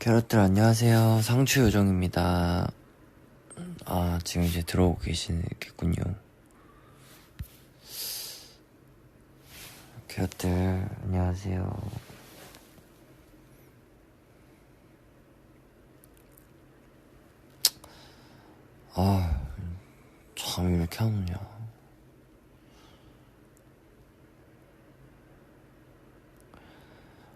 캐럿들 안녕하세요. 상추 요정입니다. 지금 이제 들어오고 계시겠군요. 캐럿들 안녕하세요. 잠이 왜 이렇게 안 오냐.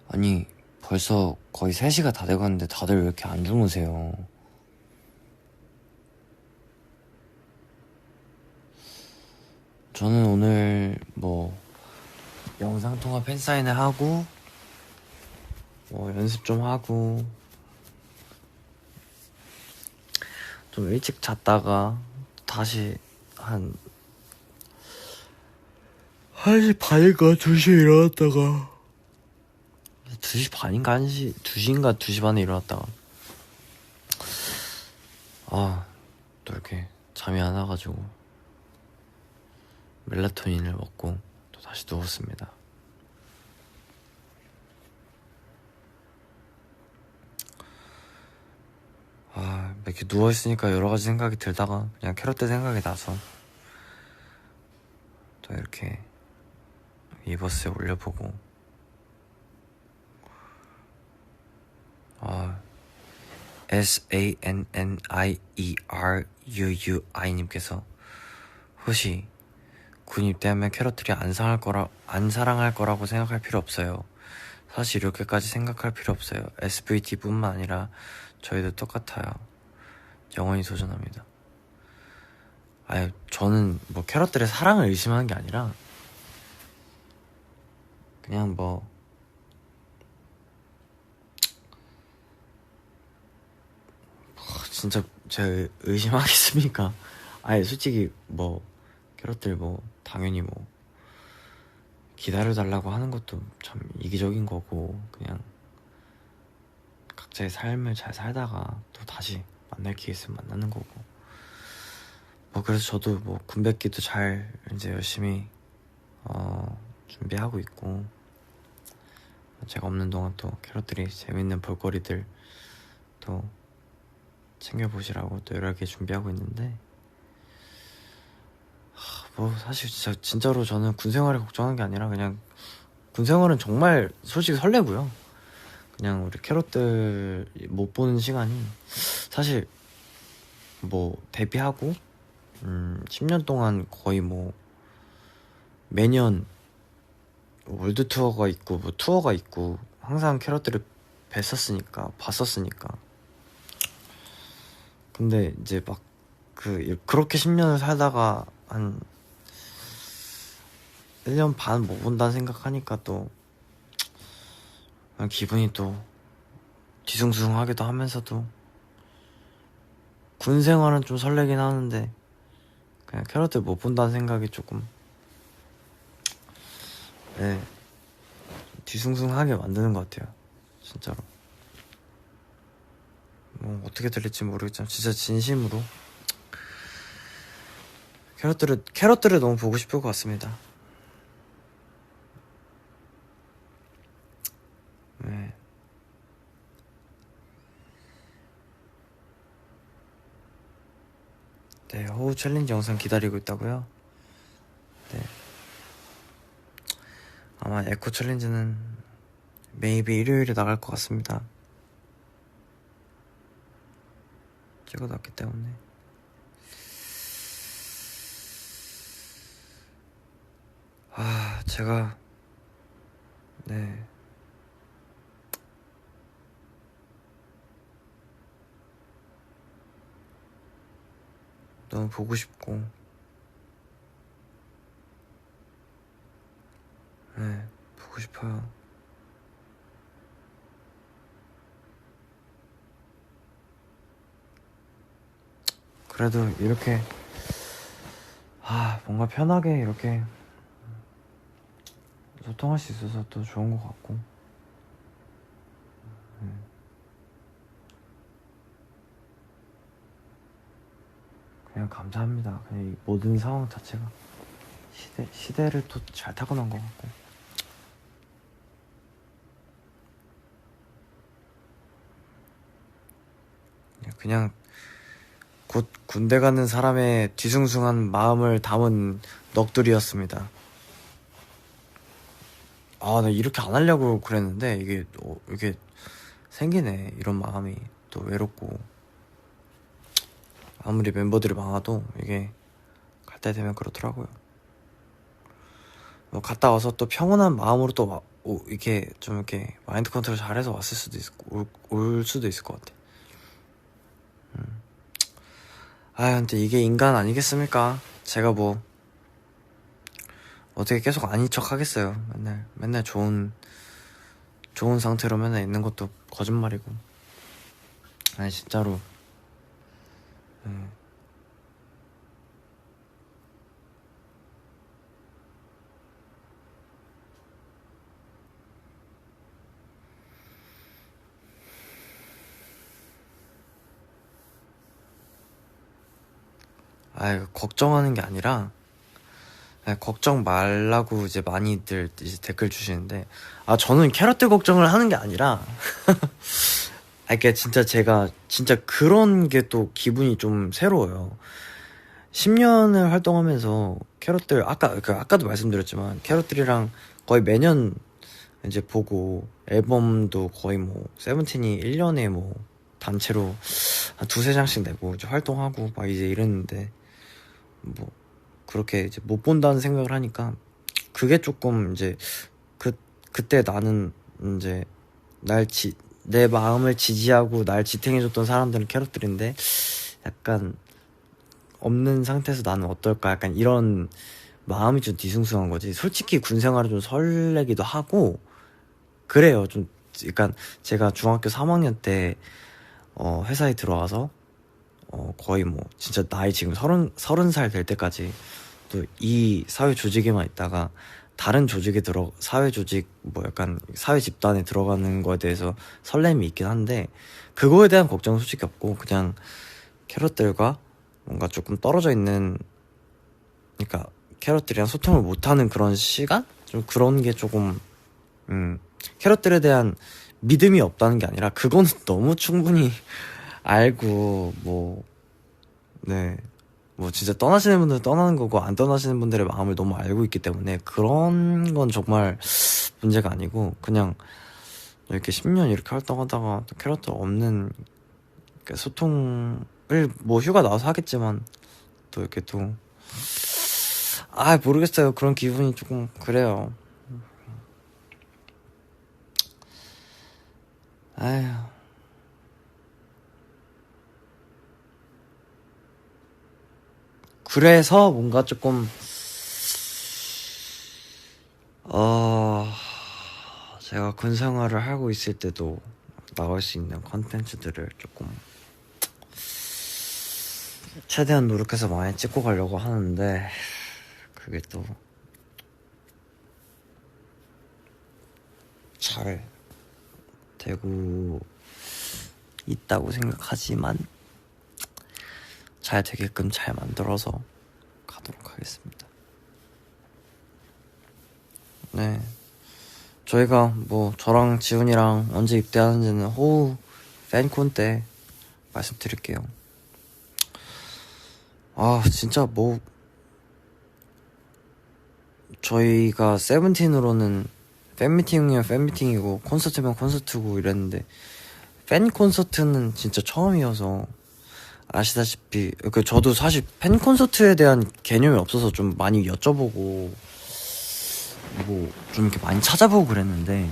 아니 벌써 거의 3시가 다 돼가는데 다들 왜 이렇게 안 주무세요? 저는 오늘 영상통화 팬사인회 하고 연습 좀 하고 좀 일찍 잤다가 다시 한 1시 반인가 2시에 일어났다가 2시 반인가 2시인가 2시 반에 일어났다가 또 이렇게 잠이 안 와가지고 멜라토닌을 먹고 또 다시 누웠습니다. 이렇게 누워있으니까 여러가지 생각이 들다가 그냥 캐럿들 생각이 나서 또 이렇게 위버스에 올려보고 SANNIERUUI님께서 혹시 군 입대하면 캐럿들이 안 사랑할 거라고 생각할 필요 없어요. 사실 이렇게까지 생각할 필요 없어요. SVT뿐만 아니라 저희도 똑같아요. 영원히 도전합니다. 저는 캐럿들의 사랑을 의심하는 게 아니라 그냥 진짜 제가 의심하겠습니까? 솔직히 캐럿들 당연히 기다려달라고 하는 것도 참 이기적인 거고 그냥 각자의 삶을 잘 살다가 또 다시 만날 기회 있으면 만나는 거고 그래서 저도 군백기도 잘 이제 열심히 준비하고 있고 제가 없는 동안 또 캐럿들이 재밌는 볼거리들 또 챙겨보시라고 또 여러 개 준비하고 있는데 사실 진짜로 저는 군생활을 걱정하는 게 아니라 그냥 군생활은 정말 솔직히 설레고요. 그냥 우리 캐럿들 못 보는 시간이 사실 데뷔하고 10년 동안 거의 매년 월드 투어가 있고 투어가 있고 항상 캐럿들을 봤었으니까 근데 이제 그렇게 10년을 살다가 한 1년 반 못 본다는 생각하니까 또 기분이 또 뒤숭숭하기도 하면서도 군 생활은 좀 설레긴 하는데 그냥 캐럿들 못 본다는 생각이 조금 뒤숭숭하게 만드는 것 같아요. 진짜로 어떻게 들릴지 모르겠지만 진짜 진심으로 캐럿들을 너무 보고 싶을 것 같습니다. 네, 호우 챌린지 영상 기다리고 있다고요? 네. 아마 에코 챌린지는 매일 일요일에 나갈 것 같습니다. 찍어놨기 때문에. 제가 너무 보고 싶고 보고 싶어요. 그래도 이렇게 뭔가 편하게 이렇게 소통할 수 있어서 또 좋은 것 같고 그냥 감사합니다. 그냥 이 모든 상황 자체가 시대를 또 잘 타고난 것 같고 그냥 곧 군대 가는 사람의 뒤숭숭한 마음을 담은 넋두리였습니다. 아, 나 이렇게 안 하려고 그랬는데 이게 생기네. 이런 마음이 또 외롭고 아무리 멤버들이 많아도 이게 갈 때 되면 그렇더라고요. 뭐 갔다 와서 또 평온한 마음으로 또 이렇게 좀 이렇게 마인드 컨트롤 잘해서 왔을 수도 있고 올 수도 있을 것 같아. 아, 근데 이게 인간 아니겠습니까? 제가 뭐 어떻게 계속 아닌 척 하겠어요. 맨날 좋은 상태로 맨날 있는 것도 거짓말이고. 아니 진짜로. 아, 걱정하는 게 아니라 걱정 말라고 이제 많이들 이제 댓글 주시는데, 아, 저는 캐럿들 걱정을 하는 게 아니라 아, 이게 진짜 제가 진짜 그런 게 또 기분이 좀 새로워요. 10년을 활동하면서 캐럿들 아까도 말씀드렸지만 캐럿들이랑 거의 매년 이제 보고, 앨범도 거의 뭐 세븐틴이 1년에 뭐 단체로 한 두세 장씩 내고 이제 활동하고 막 이제 이랬는데, 뭐 그렇게 이제 못 본다는 생각을 하니까 그게 조금 이제 그때 나는 이제 내 마음을 지지하고 날 지탱해줬던 사람들은 캐럿들인데 약간 없는 상태에서 나는 어떨까, 약간 이런 마음이 좀 뒤숭숭한 거지. 솔직히 군 생활은 좀 설레기도 하고 그래요. 좀 약간 제가 중학교 3학년 때 회사에 들어와서 거의 뭐 진짜 나이 지금 30살 될 때까지 또 이 사회 조직에만 있다가 다른 조직에 사회 조직 뭐 약간 사회 집단에 들어가는 거에 대해서 설렘이 있긴 한데, 그거에 대한 걱정은 솔직히 없고 그냥 캐럿들과 뭔가 조금 떨어져 있는, 그러니까 캐럿들이랑 소통을 못하는 그런 시간? 좀 그런 게 조금 캐럿들에 대한 믿음이 없다는 게 아니라 그거는 너무 충분히 알고 뭐 진짜 떠나시는 분들은 떠나는 거고 안 떠나시는 분들의 마음을 너무 알고 있기 때문에 그런 건 정말 문제가 아니고, 그냥 이렇게 10년 이렇게 활동하다가 또 캐럿들 없는, 그러니까 소통을 뭐 휴가 나와서 하겠지만 또 이렇게 또 모르겠어요. 그런 기분이 조금 그래요. 아휴. 그래서 뭔가 조금 제가 군 생활을 하고 있을 때도 나올 수 있는 컨텐츠들을 조금 최대한 노력해서 많이 찍고 가려고 하는데, 그게 또 잘 되고 있다고 생각하지만 잘 되게끔 잘 만들어서 가도록 하겠습니다. 네, 저희가 뭐 저랑 지훈이랑 언제 입대하는지는 호우 팬콘 때 말씀드릴게요. 진짜 뭐 저희가 세븐틴으로는 팬미팅이면 팬미팅이고 콘서트면 콘서트고 이랬는데, 팬 콘서트는 진짜 처음이어서 아시다시피 저도 사실 팬 콘서트에 대한 개념이 없어서 좀 많이 여쭤보고 뭐 좀 이렇게 많이 찾아보고 그랬는데,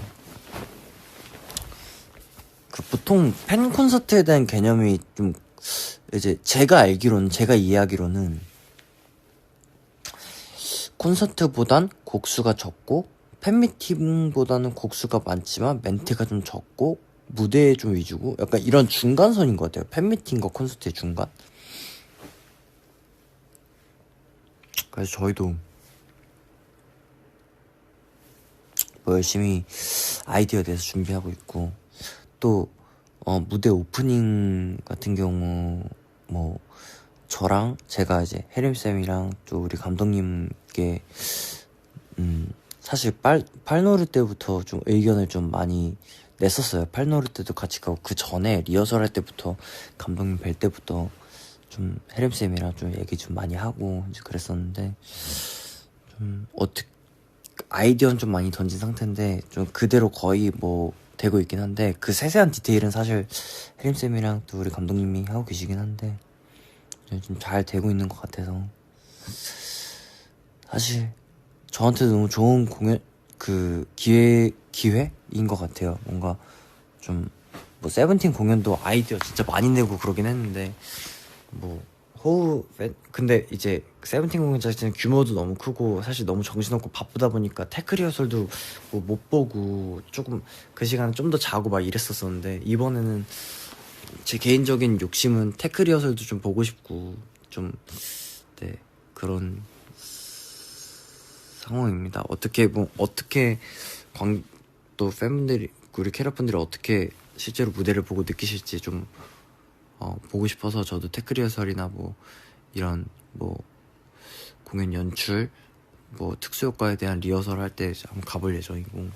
보통 팬 콘서트에 대한 개념이 좀 이제 제가 이해하기로는 콘서트보단 곡수가 적고 팬미팅보다는 곡수가 많지만 멘트가 좀 적고 무대에 좀 위주고, 약간 이런 중간선인 것 같아요. 팬미팅과 콘서트의 중간. 그래서 저희도 뭐 열심히 아이디어에 대해서 준비하고 있고, 또 무대 오프닝 같은 경우 뭐 저랑 제가 이제 혜림쌤이랑 또 우리 감독님께 사실 팔노르 때부터 좀 의견을 좀 많이 냈었어요. 팔노를 때도 같이 가고 그 전에 리허설 할 때부터 감독님 뵐 때부터 좀 혜림쌤이랑 좀 얘기 좀 많이 하고 이제 그랬었는데 좀 어떻게 아이디어는 좀 많이 던진 상태인데 좀 그대로 거의 뭐 되고 있긴 한데 그 세세한 디테일은 사실 혜림쌤이랑 또 우리 감독님이 하고 계시긴 한데 좀 잘 되고 있는 것 같아서 사실 저한테도 너무 좋은 공연 그 기회인 것 같아요. 뭔가 좀 뭐 세븐틴 공연도 아이디어 진짜 많이 내고 그러긴 했는데 뭐 근데 이제 세븐틴 공연 자체는 규모도 너무 크고 사실 너무 정신없고 바쁘다 보니까 태클 리허설도 뭐 못 보고 조금 그 시간에 좀 더 자고 막 이랬었었는데 이번에는 제 개인적인 욕심은 태클 리허설도 좀 보고 싶고 좀 네 그런 상황입니다. 어떻게 또 팬분들이 우리 캐럿분들이 어떻게 실제로 무대를 보고 느끼실지 좀 보고 싶어서 저도 테크 리허설이나 뭐 이런 뭐 공연 연출 뭐 특수 효과에 대한 리허설 할 때 한번 가볼 예정이고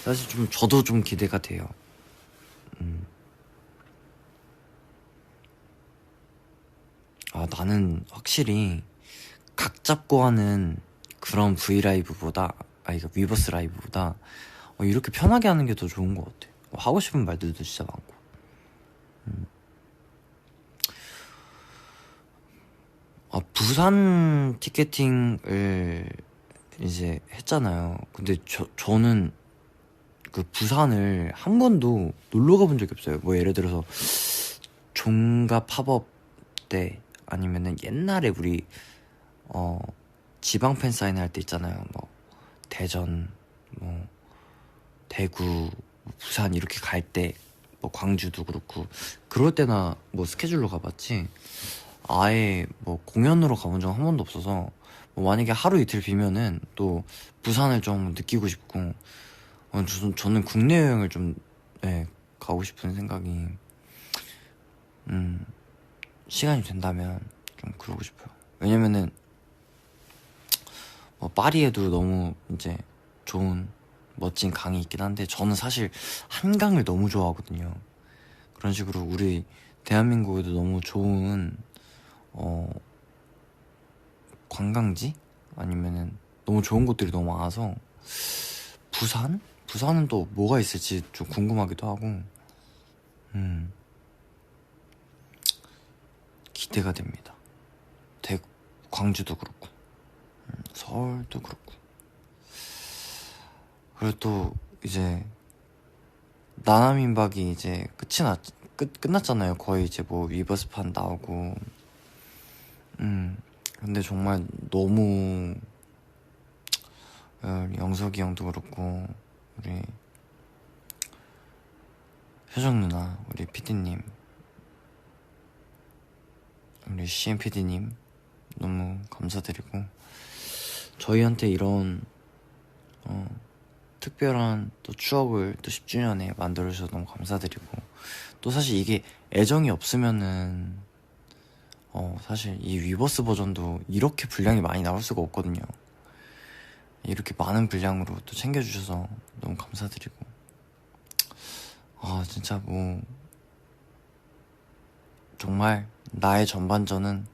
사실 좀 저도 좀 기대가 돼요. 나는 확실히 각 잡고 하는 그런 V 라이브보다 이거 위버스 라이브보다 이렇게 편하게 하는 게 더 좋은 것 같아. 하고 싶은 말들도 진짜 많고. 부산 티켓팅을 이제 했잖아요. 근데 저는 그 부산을 한 번도 놀러 가본 적이 없어요. 뭐 예를 들어서 종가 팝업 때 아니면은 옛날에 우리 지방 팬 사인 할 때 있잖아요. 뭐 대전, 뭐 대구, 뭐 부산 이렇게 갈 때 뭐 광주도 그렇고 그럴 때나 뭐 스케줄로 가봤지. 아예 뭐 공연으로 가본 적 한 번도 없어서 뭐 만약에 하루 이틀 비면은 또 부산을 좀 느끼고 싶고 저는 국내 여행을 좀 가고 싶은 생각이 시간이 된다면 좀 그러고 싶어요. 왜냐면은 뭐 파리에도 너무 이제 좋은 멋진 강이 있긴 한데 저는 사실 한강을 너무 좋아하거든요. 그런 식으로 우리 대한민국에도 너무 좋은 관광지? 아니면은 너무 좋은 곳들이 너무 많아서 부산? 부산은 또 뭐가 있을지 좀 궁금하기도 하고 기대가 됩니다. 광주도 그렇고 서울도 그렇고 그리고 또 이제 나나민박이 이제 끝났잖아요. 거의 이제 뭐 위버스판 나오고 근데 정말 너무 영석이 형도 그렇고 우리 효정 누나, 우리 PD님, 우리 CM PD님 너무 감사드리고 저희한테 이런 특별한 또 추억을 또 10주년에 만들어주셔서 너무 감사드리고 또 사실 이게 애정이 없으면은 사실 이 위버스 버전도 이렇게 분량이 많이 나올 수가 없거든요. 이렇게 많은 분량으로 또 챙겨주셔서 너무 감사드리고 진짜 뭐 정말 나의 전반전은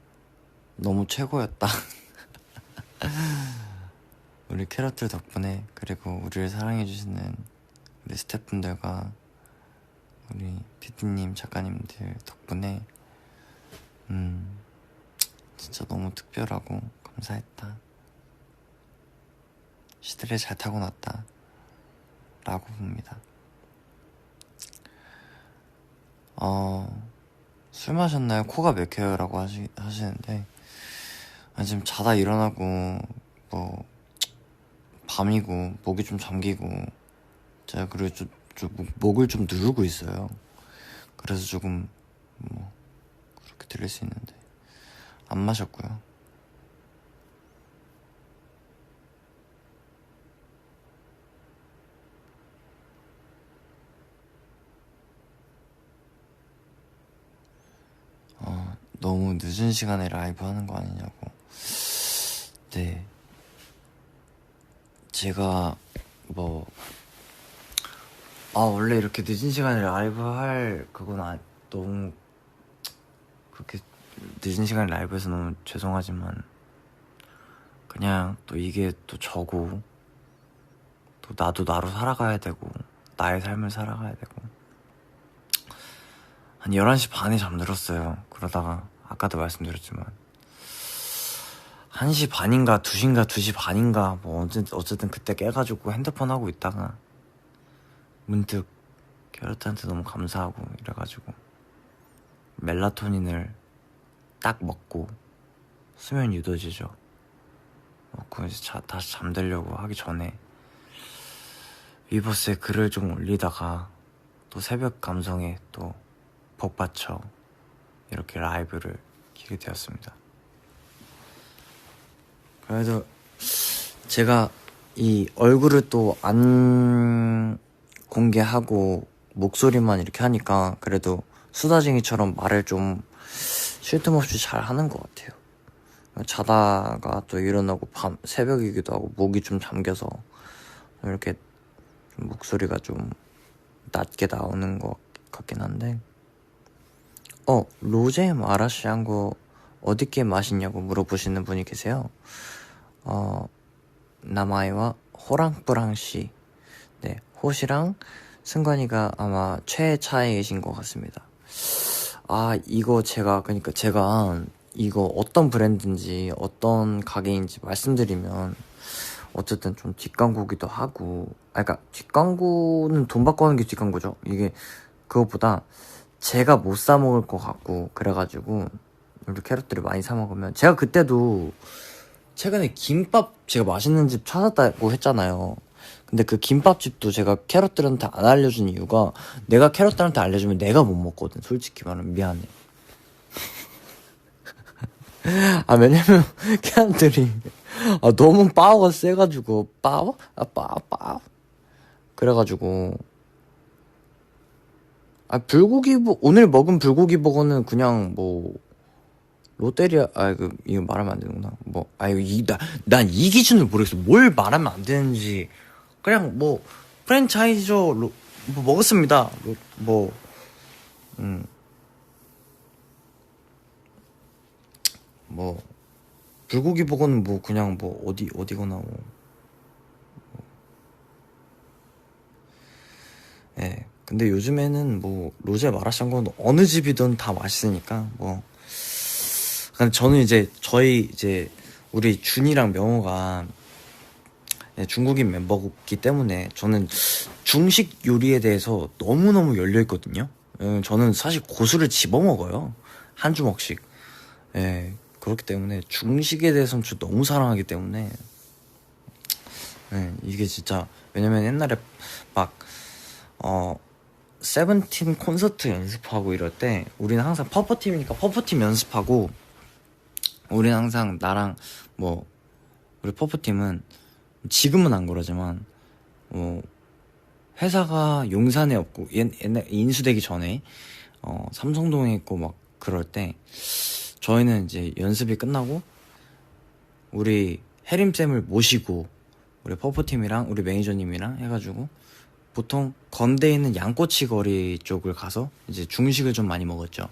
너무 최고였다. 우리 캐럿들 덕분에 그리고 우리를 사랑해주시는 우리 스태프분들과 우리 PD님, 작가님들 덕분에 진짜 너무 특별하고 감사했다. 시대를 잘 타고 났다 라고 봅니다. 술 마셨나요? 코가 맥혀요 라고 하시는데 지금 자다 일어나고 뭐 밤이고 목이 좀 잠기고 제가 그리고 좀 목을 좀 누르고 있어요. 그래서 조금 뭐 그렇게 들릴 수 있는데 안 마셨고요. 너무 늦은 시간에 라이브 하는 거 아니냐고. 네, 제가 뭐 원래 이렇게 늦은 시간에 라이브 할 그건 너무 그렇게 늦은 시간에 라이브해서 너무 죄송하지만 그냥 또 이게 또 저고 또 나도 나로 살아가야 되고 나의 삶을 살아가야 되고 한 11시 반에 잠들었어요. 그러다가 아까도 말씀드렸지만 1시 반인가 2시인가 2시 반인가 뭐 어쨌든 그때 깨가지고 핸드폰 하고 있다가 문득 캐럿한테 너무 감사하고 이래가지고 멜라토닌을 딱 먹고 수면 유도제죠. 먹고 이제 다시 잠들려고 하기 전에 위버스에 글을 좀 올리다가 또 새벽 감성에 또 복받쳐 이렇게 라이브를 키게 되었습니다. 그래도 제가 이 얼굴을 또 안 공개하고 목소리만 이렇게 하니까 그래도 수다쟁이처럼 말을 좀 쉴 틈 없이 잘 하는 것 같아요. 자다가 또 일어나고 새벽이기도 하고 목이 좀 잠겨서 이렇게 좀 목소리가 좀 낮게 나오는 것 같긴 한데 로제 마라시한 거 어디께 맛있냐고 물어보시는 분이 계세요. 나마이와 호랑뿌랑씨. 네, 호시랑 승관이가 아마 최애 차에 계신 것 같습니다. 이거 제가 이거 어떤 브랜드인지 어떤 가게인지 말씀드리면 어쨌든 좀 뒷광고기도 하고 그러니까 뒷광고는 돈 받고 하는 게 뒷광고죠. 이게 그것보다 제가 못 사 먹을 것 같고 그래가지고 우리 캐럿들이 많이 사 먹으면 제가 그때도 최근에 김밥 제가 맛있는 집 찾았다고 했잖아요. 근데 그 김밥집도 제가 캐럿들한테 안 알려준 이유가 내가 캐럿들한테 알려주면 내가 못 먹거든. 솔직히 말하면 미안해. 왜냐면 캐럿들이 너무 파워가 세가지고 파워? 파워? 그래가지고 오늘 먹은 불고기 버거는 그냥 뭐 롯데리아 이거 말하면 안 되는구나. 난 이 기준을 모르겠어. 뭘 말하면 안 되는지. 그냥 뭐 프랜차이저 뭐 먹었습니다. 불고기 버거는 뭐 그냥 뭐 어디거나 뭐. 예. 근데 요즘에는 뭐 로제 마라샹궈는 어느 집이든 다 맛있으니까 뭐. 근데 저는 이제 우리 준이랑 명호가 중국인 멤버기 때문에 저는 중식 요리에 대해서 너무너무 열려있거든요. 저는 사실 고수를 집어먹어요. 한 주먹씩. 예, 그렇기 때문에 중식에 대해서는 저 너무 사랑하기 때문에 이게 진짜 왜냐면 옛날에 막 세븐틴 콘서트 연습하고 이럴 때 우리는 항상 퍼퍼팀이니까 퍼퍼팀 연습하고 우리는 항상 나랑 우리 퍼퍼팀은 지금은 안 그러지만 회사가 용산에 없고 옛날 인수되기 전에 삼성동에 있고 막 그럴 때 저희는 이제 연습이 끝나고 우리 혜림쌤을 모시고 우리 퍼퍼팀이랑 우리 매니저님이랑 해가지고 보통 건대에 있는 양꼬치 거리 쪽을 가서 이제 중식을 좀 많이 먹었죠.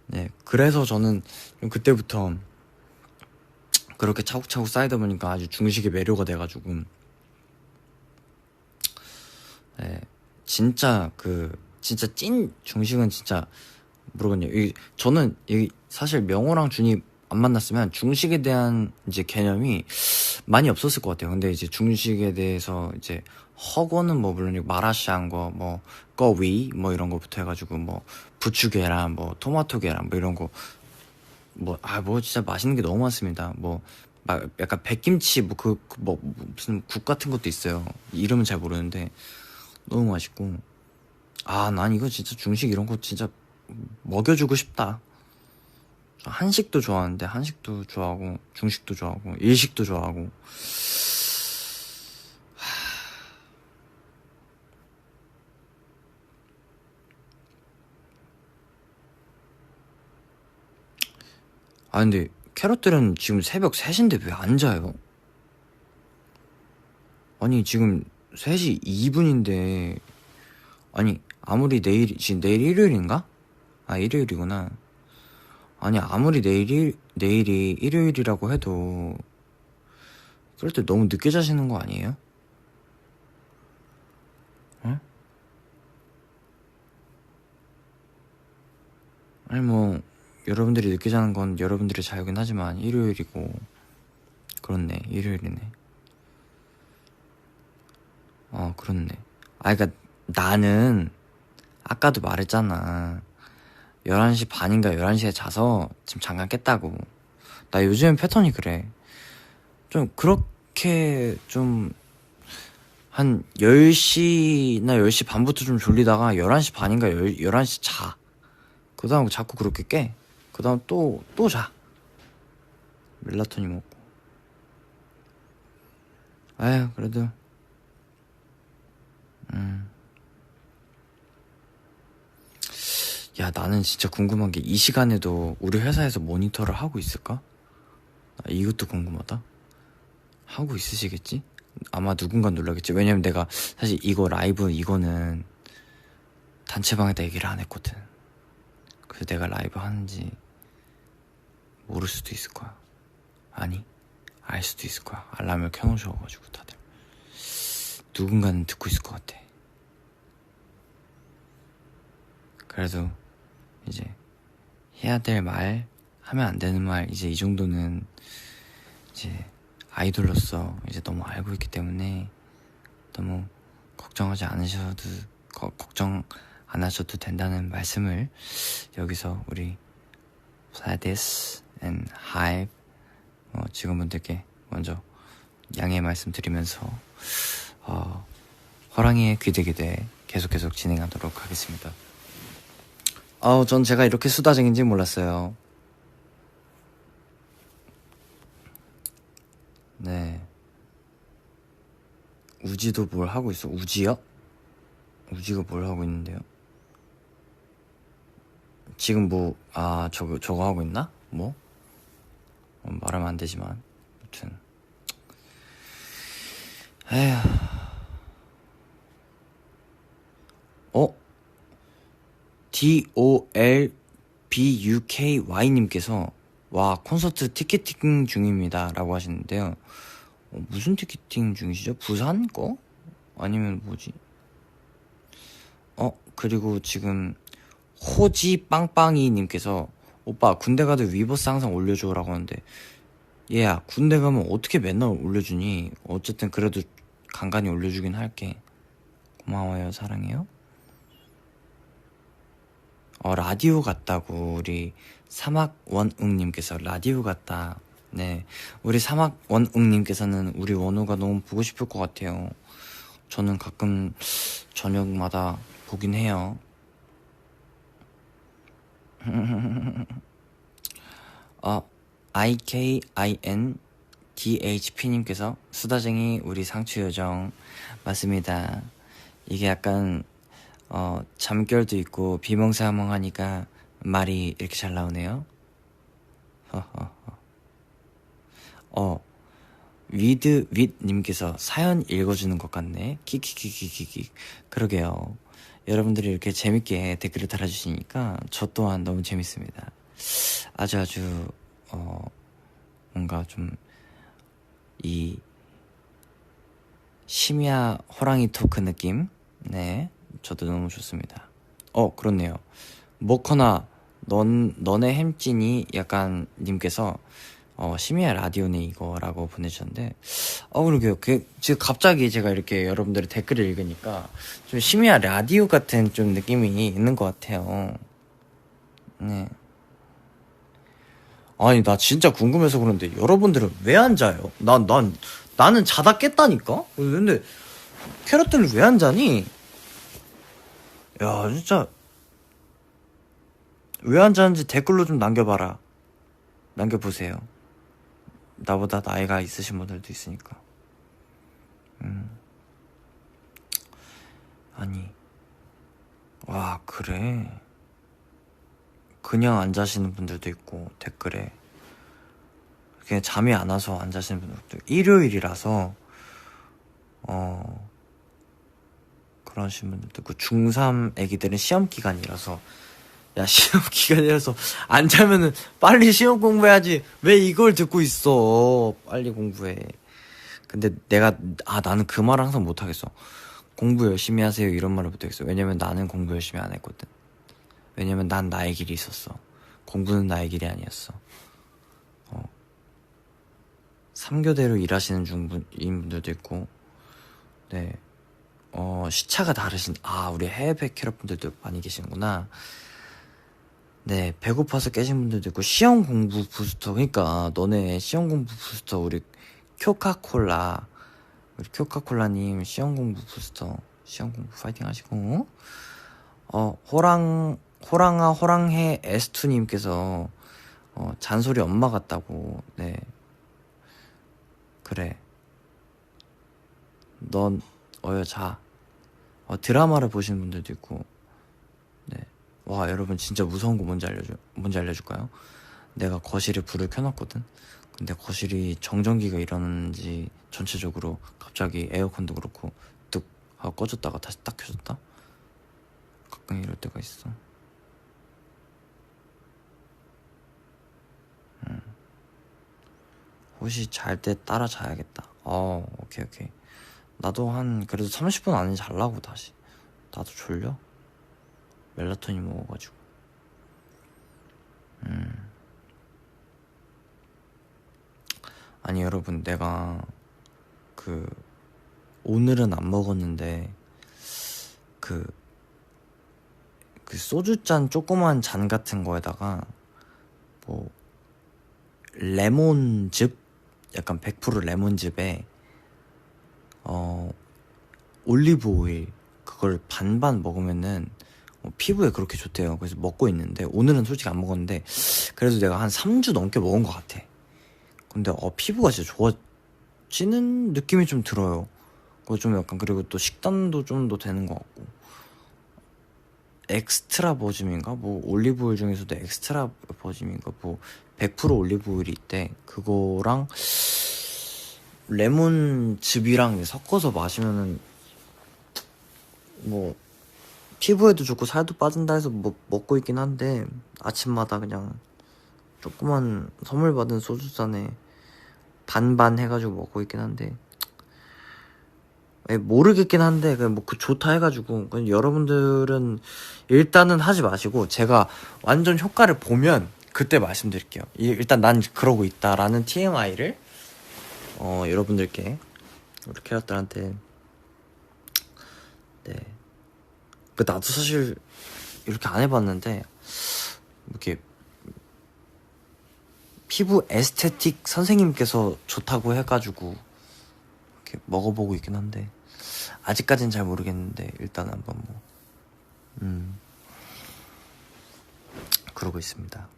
네, 그래서 저는 그때부터 그렇게 차곡차곡 쌓이다 보니까 아주 중식의 매료가 돼가지고 네, 진짜 찐 중식은 진짜 모르겠네요. 저는 사실 명호랑 준이 안 만났으면 중식에 대한 이제 개념이 많이 없었을 것 같아요. 근데 이제 중식에 대해서 이제 허거는 뭐 물론 마라샹궈 뭐 꺼위 뭐 이런 거부터 해가지고 뭐 부추 계란 뭐 토마토 계란 뭐 이런 거 뭐 진짜 맛있는 게 너무 많습니다. 막 약간 백김치 무슨 국 같은 것도 있어요. 이름은 잘 모르는데 너무 맛있고 난 이거 진짜 중식 이런 거 진짜 먹여주고 싶다. 한식도 좋아하는데 한식도 좋아하고 중식도 좋아하고 일식도 좋아하고 근데 캐럿들은 지금 새벽 3시인데 왜 안 자요? 아니 지금 3시 2분인데 아니 아무리 지금 내일 일요일인가? 아 일요일이구나. 아니 아무리 내일이 일요일이라고 해도 그럴 때 너무 늦게 자시는 거 아니에요? 응? 아니 뭐 여러분들이 늦게 자는 건 여러분들의 자유긴 하지만 일요일이고. 그렇네, 일요일이네. 그렇네. 그니까 나는 아까도 말했잖아. 11시 반인가 11시에 자서 지금 잠깐 깼다고. 나 요즘 패턴이 그래. 좀 그렇게 좀 한 10시나 10시 반부터 좀 졸리다가 11시 반인가 11시 자. 그 다음 자꾸 그렇게 깨. 그 다음 또 자. 멜라토닌 먹고. 아휴, 그래도. 야, 나는 진짜 궁금한 게 이 시간에도 우리 회사에서 모니터를 하고 있을까? 나 이것도 궁금하다. 하고 있으시겠지? 아마 누군가 놀라겠지. 왜냐면 내가 사실 이거 라이브 이거는 단체방에다 얘기를 안 했거든. 그래서 내가 라이브 하는지 모를 수도 있을 거야. 아니, 알 수도 있을 거야. 알람을 켜놓으셔가지고 다들 누군가는 듣고 있을 것 같아. 그래도 이제 해야 될 말, 하면 안 되는 말, 이제 이 정도는 이제 아이돌로서 이제 너무 알고 있기 때문에 너무 걱정하지 않으셔도 걱정 안 하셔도 된다는 말씀을 여기서 우리 사데스 앤 하이브 직원분들께 먼저 양해 말씀드리면서 허랑이의 귀되기대 계속 진행하도록 하겠습니다. 전 제가 이렇게 수다쟁인지 몰랐어요. 네. 우지도 뭘 하고 있어? 우지요? 우지가 뭘 하고 있는데요? 지금 뭐, 저거 하고 있나? 뭐? 말하면 안 되지만. 아무튼. 에휴. DOLBUKY님께서 와, 콘서트 티켓팅 중입니다 라고 하시는데요. 무슨 티켓팅 중이시죠? 부산 거? 아니면 뭐지? 그리고 지금 호지빵빵이님께서 오빠 군대 가도 위버스 항상 올려줘 라고 하는데, 얘야 군대 가면 어떻게 맨날 올려주니? 어쨌든 그래도 간간히 올려주긴 할게. 고마워요, 사랑해요. 라디오 같다고 우리 사막원웅님께서 라디오 같다. 네, 우리 사막원웅님께서는 우리 원우가 너무 보고 싶을 것 같아요. 저는 가끔 저녁마다 보긴 해요. IKINDHP님께서 수다쟁이 우리 상추요정 맞습니다. 이게 약간 잠결도 있고 비몽사몽하니까 말이 이렇게 잘 나오네요. 위드윗님께서 사연 읽어주는 것 같네. 키키키키키키. 그러게요. 여러분들이 이렇게 재밌게 댓글을 달아주시니까 저 또한 너무 재밌습니다. 아주 뭔가 좀 이 심야 호랑이 토크 느낌. 네, 저도 너무 좋습니다. 그렇네요. 뭐커나 너네 햄찐이 약간 님께서 심야 라디오네 이거라고 보내주셨는데, 그러게요. 지금 갑자기 제가 이렇게 여러분들의 댓글을 읽으니까 좀 심야 라디오 같은 좀 느낌이 있는 것 같아요. 네. 아니, 나 진짜 궁금해서 그런데 여러분들은 왜 안 자요? 나는 자다 깼다니까? 근데 캐럿들은 왜 안 자니? 야, 진짜 왜 안 자는지 댓글로 좀 남겨봐라. 남겨보세요. 나보다 나이가 있으신 분들도 있으니까. 아니, 와, 그래. 그냥 안 자시는 분들도 있고 댓글에 그냥 잠이 안 와서 안 자시는 분들도. 일요일이라서 그러신 분들도 있고, 중3 애기들은 시험 기간이라서, 야, 시험 기간이라서 안 자면은 빨리 시험 공부해야지. 왜 이걸 듣고 있어? 빨리 공부해. 근데 나는 그 말을 항상 못하겠어. 공부 열심히 하세요. 이런 말을 못하겠어. 왜냐면 나는 공부 열심히 안 했거든. 왜냐면 난 나의 길이 있었어. 공부는 나의 길이 아니었어. 3교대로 일하시는 분들도 있고, 네. 시차가 다르신, 우리 해외 캐럿 분들도 많이 계시는구나. 네, 배고파서 깨신 분들도 있고, 시험 공부 부스터, 그러니까 너네 시험 공부 부스터, 우리 쿄카콜라님 시험 공부 부스터, 시험 공부 파이팅 하시고, 호랑해 S2님께서, 잔소리 엄마 같다고, 네. 그래. 넌, 자. 드라마를 보시는 분들도 있고, 네. 와, 여러분 진짜 무서운 거 뭔지 알려줄까요? 내가 거실에 불을 켜놨거든? 근데 거실이 정전기가 일어났는지 전체적으로 갑자기 에어컨도 그렇고 뚝 하고 꺼졌다가 다시 딱 켜졌다? 가끔 이럴 때가 있어. 혹시 잘 때 따라 자야겠다. 오케이. 나도 그래도 30분 안에 잘라고 다시. 나도 졸려. 멜라토닌 먹어가지고. 아니, 여러분, 내가, 오늘은 안 먹었는데, 그 소주잔, 조그만 잔 같은 거에다가, 레몬즙? 약간 100% 레몬즙에, 올리브 오일, 그걸 반반 먹으면은, 피부에 그렇게 좋대요. 그래서 먹고 있는데, 오늘은 솔직히 안 먹었는데, 그래도 내가 한 3주 넘게 먹은 것 같아. 근데, 피부가 진짜 좋아지는 느낌이 좀 들어요. 그거 좀 약간, 그리고 또 식단도 좀 더 되는 것 같고. 엑스트라 버짐인가? 올리브 오일 중에서도 엑스트라 버짐인가? 100% 올리브 오일이 있대. 그거랑, 레몬즙이랑 섞어서 마시면은, 피부에도 좋고 살도 빠진다 해서 먹고 있긴 한데, 아침마다 그냥 조그만 선물 받은 소주잔에 반반 해가지고 먹고 있긴 한데, 모르겠긴 한데, 좋다 해가지고, 여러분들은 일단은 하지 마시고, 제가 완전 효과를 보면 그때 말씀드릴게요. 일단 난 그러고 있다라는 TMI를, 여러분들께, 우리 캐럿들한테, 네. 나도 사실 이렇게 안 해봤는데, 이렇게, 피부 에스테틱 선생님께서 좋다고 해가지고, 이렇게 먹어보고 있긴 한데, 아직까진 잘 모르겠는데, 일단 한번 그러고 있습니다.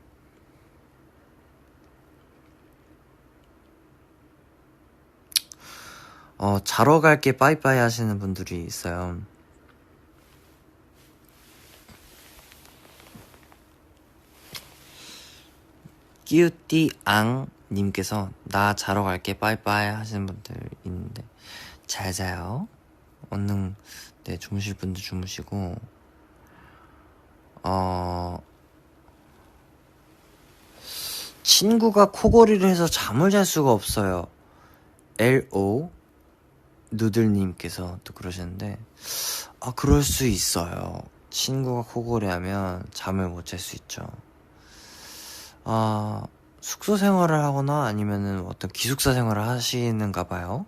자러 갈게 빠이빠이 하시는 분들이 있어요. 끼우띠앙 님께서 나 자러 갈게 빠이빠이 하시는 분들 있는데, 잘 자요. 얼른 주무실 분도 주무시고, 친구가 코골이를 해서 잠을 잘 수가 없어요. LO 누들님께서 또 그러시는데, 그럴 수 있어요. 친구가 코골이 하면 잠을 못 잘 수 있죠. 숙소 생활을 하거나 아니면은 어떤 기숙사 생활을 하시는가 봐요.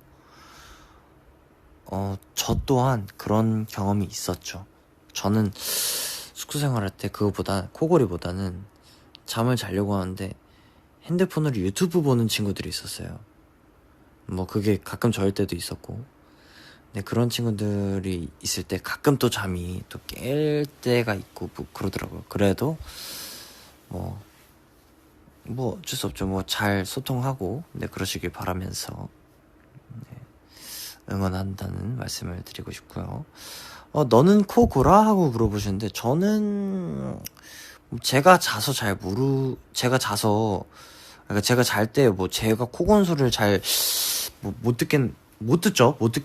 저 또한 그런 경험이 있었죠. 저는 숙소 생활할 때 코골이보다는 잠을 자려고 하는데 핸드폰으로 유튜브 보는 친구들이 있었어요. 그게 가끔 저일 때도 있었고. 근데 그런 친구들이 있을 때 가끔 또 잠이 또 깰 때가 있고 그러더라고요. 그래도 어쩔 수 없죠. 잘 소통하고, 그러시길 바라면서, 응원한다는 말씀을 드리고 싶고요. 너는 코 골아? 하고 물어보시는데, 저는, 제가 자서, 그러니까 제가 잘 때, 제가 코 고는 소리를 잘, 못 듣긴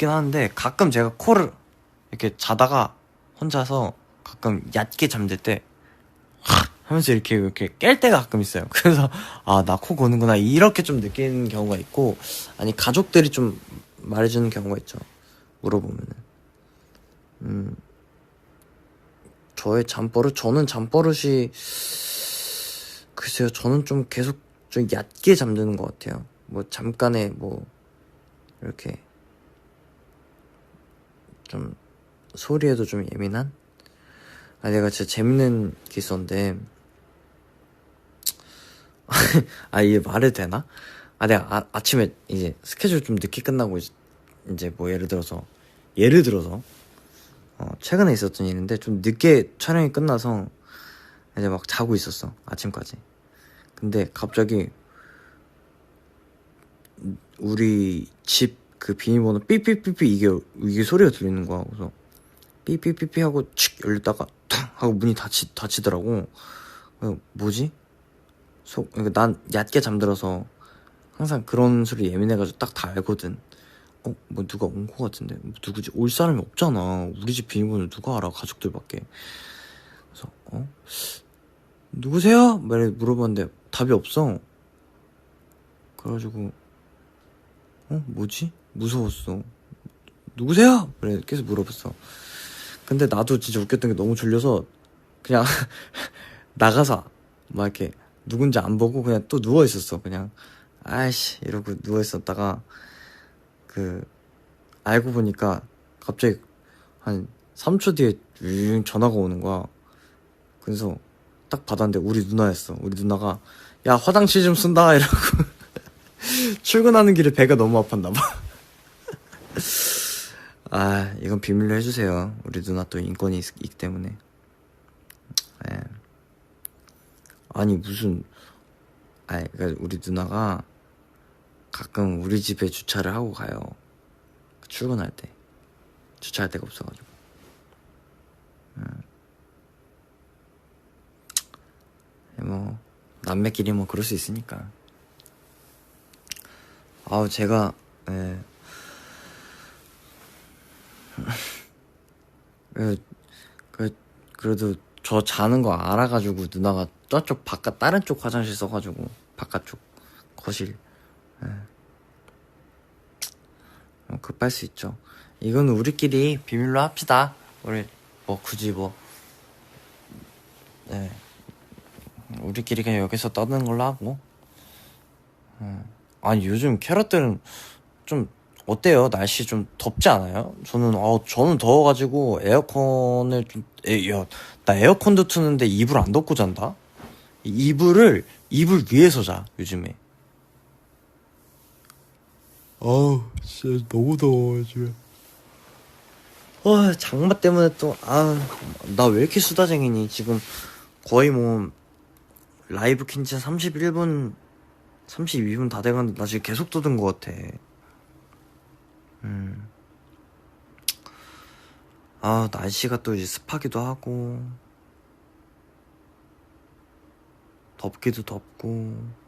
하는데, 가끔 제가 코를, 이렇게 자다가 혼자서 가끔 얕게 잠들 때 하면서 이렇게 깰 때가 가끔 있어요. 그래서 아, 나 코 고는구나 이렇게 좀 느끼는 경우가 있고, 아니 가족들이 좀 말해주는 경우가 있죠. 물어보면은 저의 잠버릇, 저는 잠버릇이 글쎄요, 저는 좀 계속 좀 얕게 잠드는 것 같아요. 뭐 잠깐에 뭐 이렇게 좀 소리에도 좀 예민한? 아, 내가 진짜 재밌는 게 있었는데 아, 이게 말해도 되나? 아, 내가 아침에 이제 스케줄 좀 늦게 끝나고 이제 뭐 예를 들어서 최근에 있었던 일인데 좀 늦게 촬영이 끝나서 이제 막 자고 있었어, 아침까지. 근데 갑자기 우리 집 그 비밀번호 삐삐삐삐 이게 소리가 들리는 거야. 그래서 삐삐삐삐 하고 칙 열렸다가 탁 하고 문이 닫히더라고. 뭐지? 그러니까 난 얕게 잠들어서 항상 그런 소리 예민해가지고 딱 다 알거든. 뭐 누가 온 거 같은데, 뭐 누구지? 올 사람이 없잖아. 우리 집 비밀번호 누가 알아? 가족들밖에. 그래서 누구세요? 물어봤는데 답이 없어. 그래가지고 뭐지? 무서웠어. 누구세요? 그래 계속 물어봤어. 근데 나도 진짜 웃겼던 게 너무 졸려서 그냥 나가서 막 이렇게 누군지 안 보고 그냥 또 누워있었어. 그냥 아이씨 이러고 누워있었다가 알고 보니까 갑자기 한 3초 뒤에 전화가 오는 거야. 그래서 딱 받았는데 우리 누나였어. 우리 누나가 야, 화장실 좀 쓴다 이러고 출근하는 길에 배가 너무 아팠나봐. 아, 이건 비밀로 해주세요. 우리 누나 또 인권이 있기 때문에. 네. 아니 무슨, 그러니까 우리 누나가 가끔 우리 집에 주차를 하고 가요. 출근할 때 주차할 데가 없어가지고. 뭐 남매끼리 뭐 그럴 수 있으니까. 제가 그래도 저 자는 거 알아가지고 누나가 저쪽 바깥 다른 쪽 화장실 써가지고 바깥쪽 거실. 급할 수 있죠. 이건 우리끼리 비밀로 합시다. 우리 뭐 굳이 우리끼리 그냥 여기서 떠드는 걸로 하고. 아니 요즘 캐럿들은 좀 어때요? 날씨 좀 덥지 않아요? 저는 더워가지고 에어컨을 나 에어컨도 트는데 이불 안 덮고 잔다? 이불 위에서 자 요즘에. 진짜 너무 더워 요즘. 장마 때문에 또 나 왜 이렇게 수다쟁이니? 지금 거의 뭐 라이브 킨지 31분 32분 다 돼가는데 나 지금 계속 떠든 것 같아. 날씨가 또 이제 습하기도 하고 덥기도 덥고.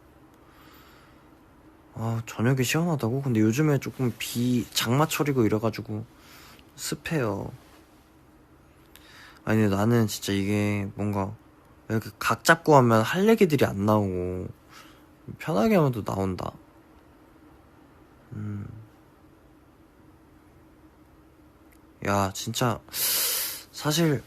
저녁에 시원하다고? 근데 요즘에 조금 장마철이고 이래가지고 습해요. 아니 근데 나는 진짜 이게 뭔가 이렇게 각 잡고 하면 할 얘기들이 안 나오고 편하게 하면 또 나온다. 야, 진짜 사실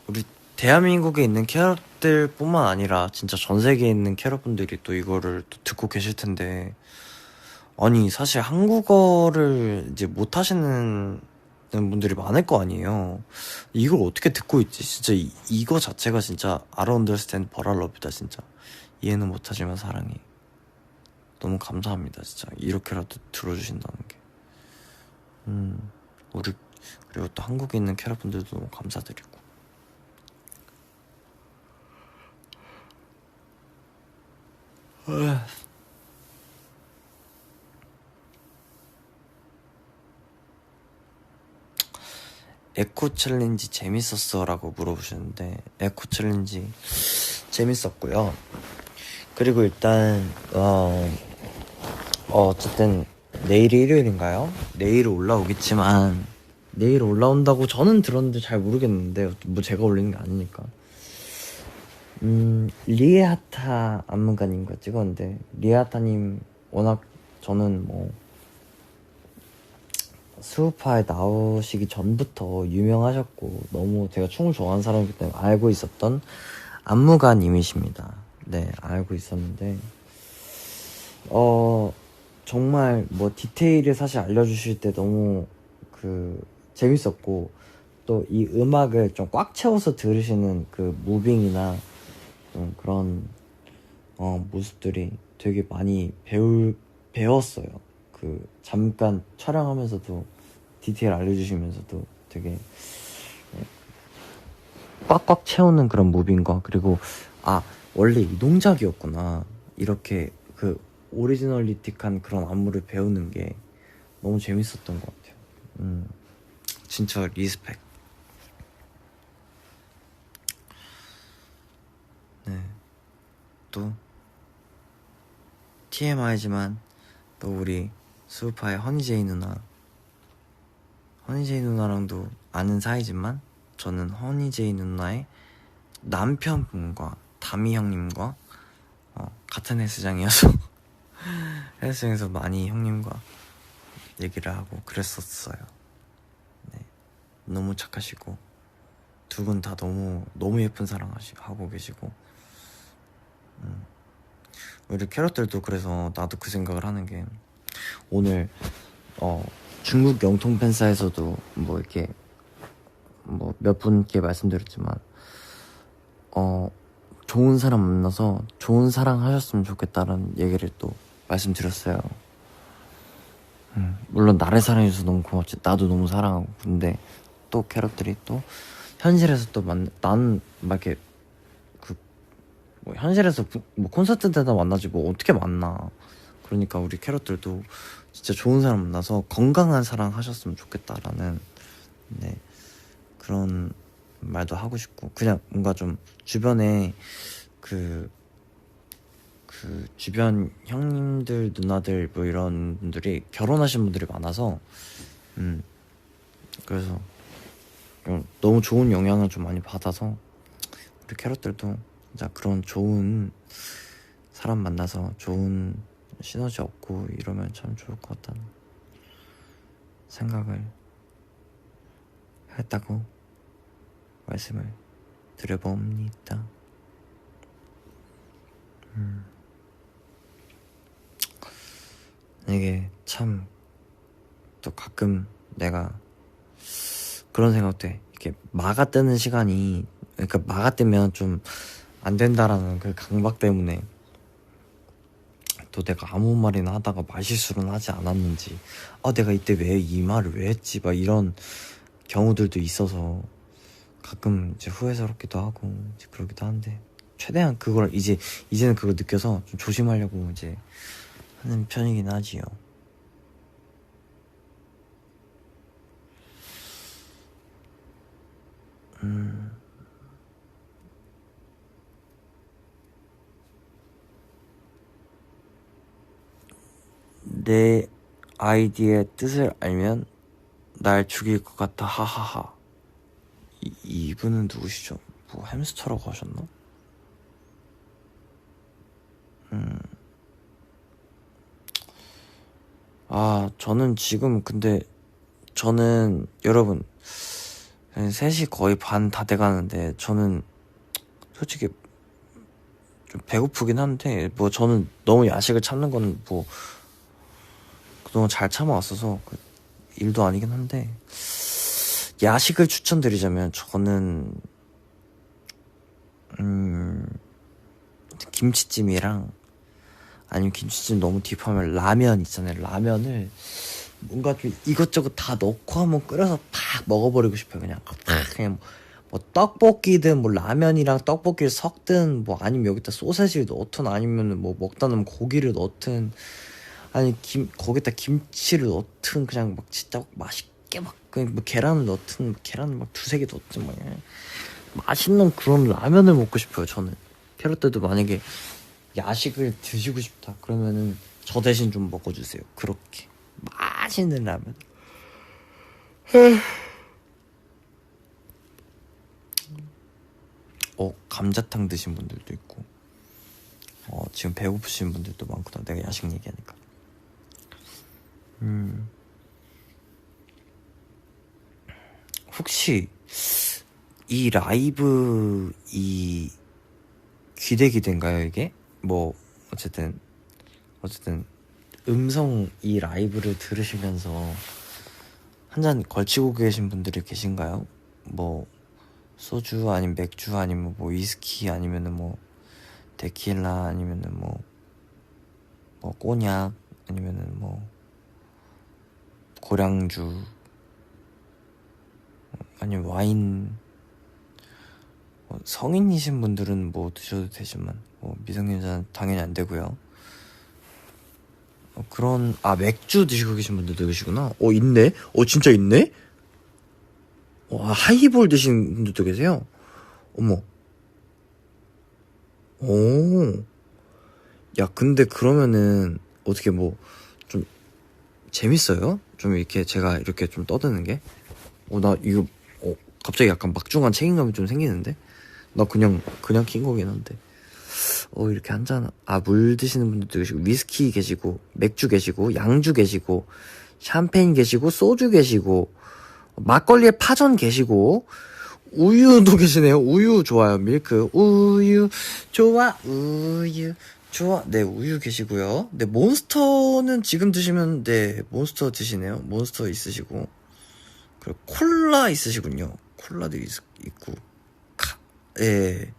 우리 대한민국에 있는 캐럿들 뿐만 아니라 진짜 전 세계에 있는 캐럿분들이 또 이거를 또 듣고 계실 텐데, 아니 사실 한국어를 이제 못 하시는 분들이 많을 거 아니에요. 이걸 어떻게 듣고 있지? 진짜 이거 자체가 진짜 I don't understand but I love you다. 진짜 이해는 못하지만 사랑해. 너무 감사합니다. 진짜 이렇게라도 들어주신다는 게. 그리고 또 한국에 있는 캐럿분들도 너무 감사드리고. 에코 챌린지 재밌었어? 라고 물어보시는데, 에코 챌린지 재밌었고요. 그리고 일단 어쨌든 내일이 일요일인가요? 내일은 올라오겠지만 내일 올라온다고 저는 들었는데 잘 모르겠는데 뭐 제가 올리는 게 아니니까. 리에하타 안무가님과 찍었는데 리에하타님 워낙 저는 뭐 스우파에 나오시기 전부터 유명하셨고 너무 제가 춤을 좋아하는 사람이기 때문에 알고 있었던 안무가님이십니다. 네, 알고 있었는데 정말 뭐 디테일을 사실 알려주실 때 너무 재밌었고 또 이 음악을 좀 꽉 채워서 들으시는 그 무빙이나 좀 그런 모습들이 되게 많이 배웠어요. 잠깐 촬영하면서도 디테일 알려주시면서도 되게 꽉꽉 채우는 그런 무빙과 그리고 원래 이 동작이었구나 이렇게 오리지널리틱한 그런 안무를 배우는 게 너무 재밌었던 것 같아요. 진짜 리스펙. 네, 또 TMI지만 또 우리 수우파의 허니제이 누나랑도 아는 사이지만 저는 허니제이 누나의 남편분과 다미 형님과 같은 헬스장이어서 헬스장에서 많이 형님과 얘기를 하고 그랬었어요. 네, 너무 착하시고 두 분 다 너무 예쁜 사랑 하고 계시고 우리 캐럿들도 그래서 나도 그 생각을 하는 게 오늘 중국 영통 팬사에서도 뭐 이렇게 뭐 몇 분께 말씀드렸지만 좋은 사람 만나서 좋은 사랑 하셨으면 좋겠다라는 얘기를 또 말씀드렸어요. 물론 나를 사랑해줘서 너무 고맙지. 나도 너무 사랑하고. 근데 또 캐럿들이 또 현실에서 또 나는 막 이렇게 뭐 현실에서 뭐 콘서트 때다 만나지 뭐 어떻게 만나. 그러니까 우리 캐럿들도 진짜 좋은 사람 만나서 건강한 사랑 하셨으면 좋겠다라는 그런 말도 하고 싶고 그냥 뭔가 좀 주변에 주변 형님들 누나들 뭐 이런 분들이 결혼하신 분들이 많아서 그래서 너무 좋은 영향을 좀 많이 받아서 우리 캐럿들도 진짜 그런 좋은 사람 만나서 좋은 시너지 얻고 이러면 참 좋을 것 같다는 생각을 했다고 말씀을 드려봅니다. 이게 참 또 가끔 내가 그런 생각도 해. 이렇게 마가 뜨는 시간이 그러니까 마가 뜨면 좀 안 된다라는 그 강박 때문에 또 내가 아무 말이나 하다가 말실수는 하지 않았는지 내가 이때 왜 이 말을 왜 했지 막 이런 경우들도 있어서 가끔 이제 후회스럽기도 하고 이제 그러기도 한데 최대한 그걸 이제는 그걸 느껴서 좀 조심하려고 이제 하는 편이긴 하지요. 내 아이디의 뜻을 알면 날 죽일 것 같아 하하하. 이분은 누구시죠? 뭐 햄스터라고 하셨나? 저는 지금 근데 저는 여러분 3시 거의 반 다 돼가는데 저는 솔직히 좀 배고프긴 한데 뭐 저는 너무 야식을 참는 건 뭐 그동안 잘 참아왔어서 일도 아니긴 한데 야식을 추천드리자면 저는 김치찜이랑 아니면 김치찜 너무 딥하면 라면 있잖아요. 라면을 뭔가 좀 이것저것 다 넣고 한번 끓여서 팍 먹어버리고 싶어요. 그냥 뭐 떡볶이든 뭐 라면이랑 떡볶이를 섞든 뭐 아니면 여기다 소세지를 넣든 아니면 뭐 먹다 남은 고기를 넣든 아니 거기다 김치를 넣든 그냥 막 진짜 맛있게 막 그냥 뭐 계란을 넣든 계란을 막 두세 개 넣든 막 맛있는 그런 라면을 먹고 싶어요. 저는 캐럿들도 만약에 야식을 드시고 싶다 그러면은 저 대신 좀 먹어주세요. 그렇게 맛있는 라면. 감자탕 드신 분들도 있고, 지금 배고프신 분들도 많구나. 내가 야식 얘기하니까. 혹시 이 라이브 이 기대인가요 이게? 뭐 어쨌든 음성 이 라이브를 들으시면서 한 잔 걸치고 계신 분들이 계신가요? 뭐 소주 아니면 맥주 아니면 뭐 위스키 아니면은 뭐 데킬라 아니면은 뭐 꼬냑 아니면은 뭐 고량주 아니면 와인. 성인이신 분들은 뭐 드셔도 되지만 미성년자는 당연히 안 되고요. 그런 맥주 드시고 계신 분들도 계시구나. 있네. 진짜 있네. 하이볼 드시는 분들도 계세요. 어머. 야, 근데 그러면은 어떻게 뭐 좀 재밌어요? 좀 이렇게 제가 이렇게 좀 떠드는 게? 나 이거 갑자기 약간 막중한 책임감이 좀 생기는데? 나 그냥 킨 거긴 한데. 이렇게 한 잔, 물 드시는 분들도 계시고, 위스키 계시고, 맥주 계시고, 양주 계시고, 샴페인 계시고, 소주 계시고, 막걸리에 파전 계시고, 우유도 계시네요. 우유 좋아요. 밀크. 우유 좋아. 우유 좋아. 네, 우유 계시고요. 네, 몬스터는 지금 드시면, 네, 몬스터 드시네요. 몬스터 있으시고. 그리고 콜라 있으시군요. 콜라도 있고. 예.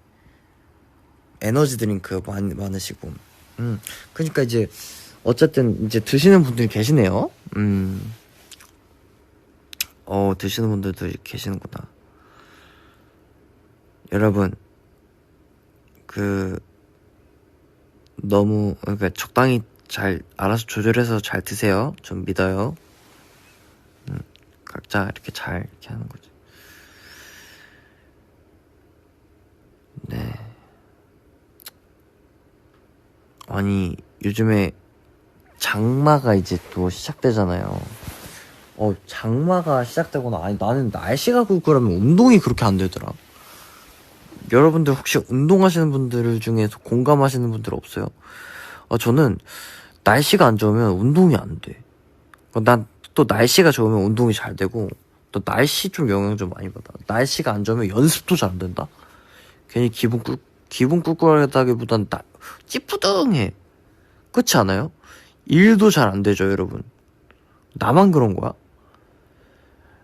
에너지 드링크 많으시고. 그러니까 이제 어쨌든 이제 드시는 분들이 계시네요. 드시는 분들도 계시는구나. 여러분, 너무 그러니까 적당히 잘 알아서 조절해서 잘 드세요. 좀 믿어요. 각자 이렇게 잘 이렇게 하는 거지. 네. 아니, 요즘에 장마가 이제 또 시작되잖아요. 장마가 시작되거나, 나는 날씨가 그러면 운동이 그렇게 안 되더라. 여러분들 혹시 운동하시는 분들 중에서 공감하시는 분들 없어요? 저는 날씨가 안 좋으면 운동이 안 돼. 난 또 날씨가 좋으면 운동이 잘 되고, 또 날씨 좀 영향 좀 많이 받아. 날씨가 안 좋으면 연습도 잘 안 된다? 괜히 기분 꿀꿀하다기보단 찌뿌둥해. 그렇지 않아요? 일도 잘 안 되죠, 여러분. 나만 그런 거야?